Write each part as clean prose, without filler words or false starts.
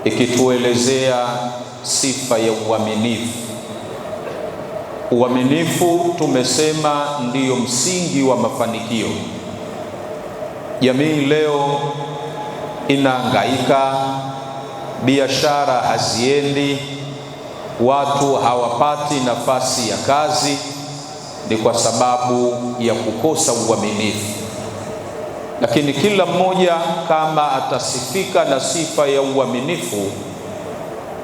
ikituelezea sifa ya uaminifu. Uaminifu tumesema ndiyo msingi wa mafanikio. Jamii leo inahangaika, biashara haziendi, watu hawapati nafasi ya kazi, ni kwa sababu ya kukosa uaminifu. Lakini kila mmoja kama atasifika na sifa ya uaminifu,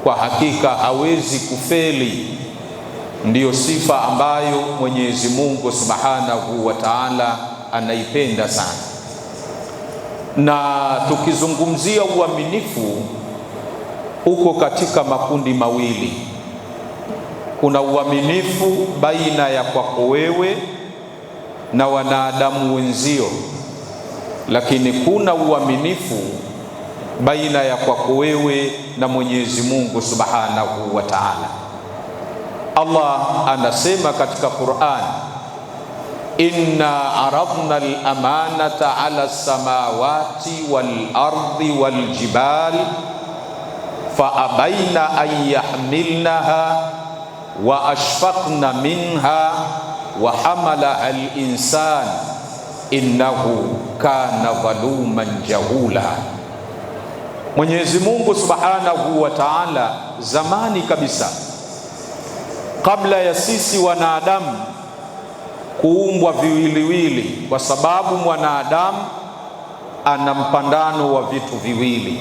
kwa hakika hawezi kufeli. Ndiyo sifa ambayo Mwenyezi Mungu Subhanahu wa Ta'ala anaipenda sana. Na tukizungumzia uaminifu, uko katika makundi mawili. Kuna uaminifu baina ya kwako wewe na wanadamu wenzio, lakini kuna uaminifu baina ya kwako wewe na Mwenyezi Mungu Subhanahu wa Ta'ala. Allah anasema katika Qur'an, inna aradna al-amanata ala as-samawati wal-ardi wal-jibali fa abaina an yahmilnaha wa ashfaqna minha wa hamala al-insan innahu kana dhaluman jahula. Mwenyezi Mungu Subhanahu wa Ta'ala zamani kabisa, kabla ya sisi wanadamu kuumbwa viwiliwili, kwa sababu mwanadamu ana mpandano wa vitu viwili.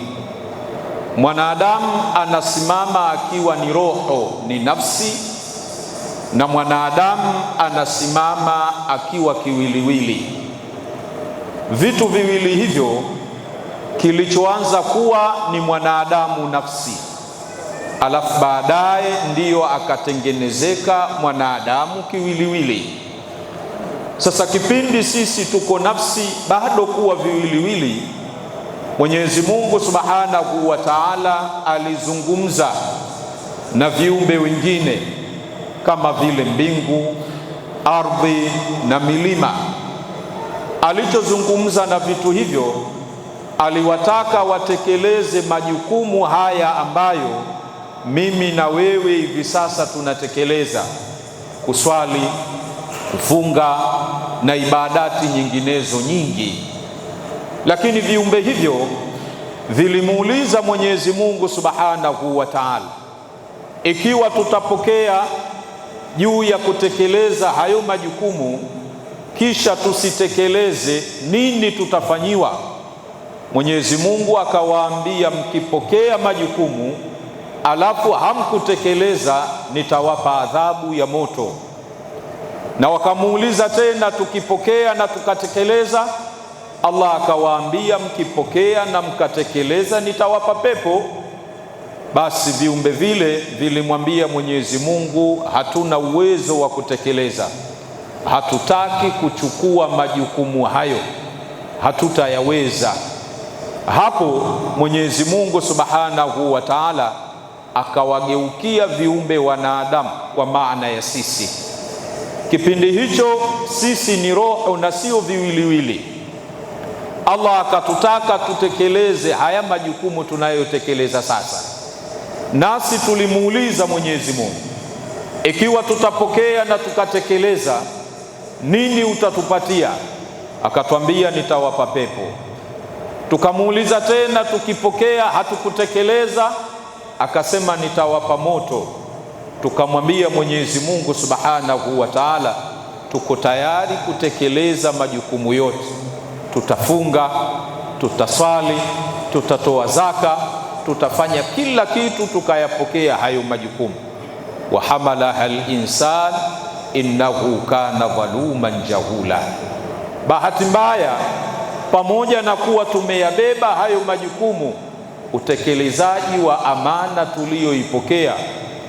Mwanadamu anasimama akiwa ni roho, ni nafsi, na mwanadamu anasimama akiwa kiwiliwili. Vitu viwili hivyo, kilichoanza kuwa ni mwanadamu nafsi, alafu baadaye ndiyo akatengenezeka mwanadamu kiwiliwili. Sasa kipindi sisi tuko nafsi bado kuwa viwiliwili, Mwenyezi Mungu Subhanahu wa Ta'ala alizungumza na viumbe wengine kama vile mbingu, ardhi na milima. Alichozungumza na vitu hivyo, aliwataka watekeleze majukumu haya ambayo mimi na wewe hivi sasa tunatekeleza: kuswali, kufunga na ibadati nyinginezo nyingi. Lakini viumbe hivyo vilimuuliza Mwenyezi Mungu Subhanahu wa Ta'ala, ikiwa tutapokea juu ya kutekeleza hayo majukumu kisha tusitekeleze, nini tutafanyiwa? Mwenyezi Mungu akawaambia, mkipokea majukumu alafu hamkutekeleza, nitawapa adhabu ya moto. Na wakamuuliza tena, tukipokea na tukatekeleza? Allah akawaambia, mkipokea na mkatekeleza, nitawapa pepo. Basi viumbe vile vilimwambia Mwenyezi Mungu, hatuna uwezo wa kutekeleza, hatutaki kuchukua majukumu hayo, hatutayaweza. Hapo Mwenyezi Mungu Subhanahu wa Ta'ala akawageukia viumbe wanadamu, kwa maana ya sisi. Kipindi hicho sisi ni roho na sio viwiliwili. Allah akatutaka tutekeleze haya majukumu tunayotekeleza sasa. Nasi tulimuuliza Mwenyezi Mungu, ikiwa tutapokea na tukatekeleza, nini utatupatia? Akatwambia, nitawapa pepo. Tukamuuliza tena, tukipokea hatukutekeleza? Akasema, nitawapa moto. Tukamwambia Mwenyezi Mungu Subhanahu wa Ta'ala, tuko tayari kutekeleza majukumu yote. Tutafunga, tutaswali, tutatoa zaka, tutafanya kila kitu tukayapokea hayo majukumu. Wa hamala al-insan innahu kana dhaluman jahula. Bahati mbaya, pamoja na kuwa tumeyabeba hayo majukumu, utekelezaji wa amana tuliyoipokea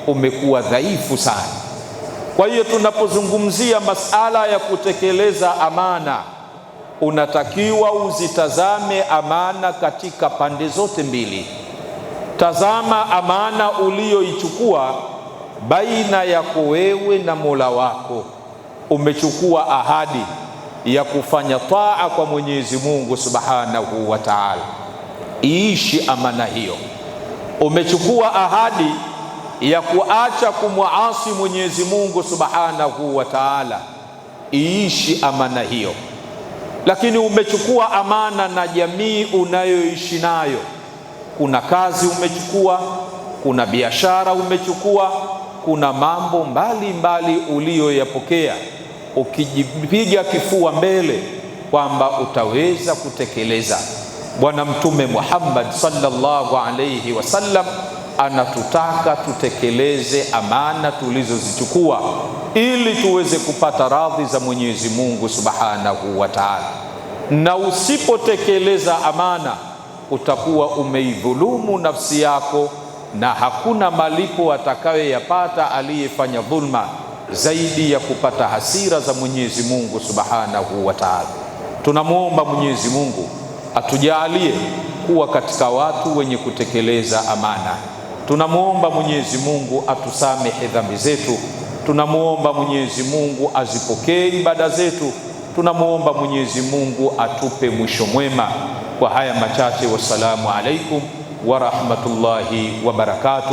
umekuwa dhaifu sana. Kwa hiyo tunapozungumzia masala ya kutekeleza amana, unatakiwa uzitazame amana katika pande zote mbili. Tazama amana uliyoichukua baina yako wewe na Mola wako. Umechukua ahadi ya kufanya taa kwa Mwenyezi Mungu Subhanahu wa Ta'ala. Iishi amana hiyo. umechukua ahadi ya kuacha kumuasi Mwenyezi Mungu Subhanahu wa Ta'ala, iishi amana hiyo. Lakini umechukua amana na jamii unayoishi nayo. Kuna kazi umechukua, kuna biashara umechukua, kuna mambo mbalimbali uliyoyapokea, ukijipiga kifua mbele kwamba utaweza kutekeleza. Bwana Mtume Muhammad sallallahu alayhi wasallam anatutaka tutekeleze amana tulizozichukua ili tuweze kupata radhi za Mwenyezi Mungu Subhanahu wa Ta'ala. Na usipotekeleza amana utakuwa umeidhulumu nafsi yako, na hakuna malipo atakayoyapata aliyefanya dhulma zaidi ya kupata hasira za Mwenyezi Mungu Subhanahu wa Ta'ala. Tunamwomba Mwenyezi Mungu atujalie kuwa katika watu wenye kutekeleza amana. Tunamwomba Mwenyezi Mungu atusamehe dhambi zetu. Tunamwomba Mwenyezi Mungu azipokee ibada zetu. Tunamwomba Mwenyezi Mungu atupe mwisho mwema. Kwa haya machache, wassalamu alaikum wa rahmatullahi wa barakatuh.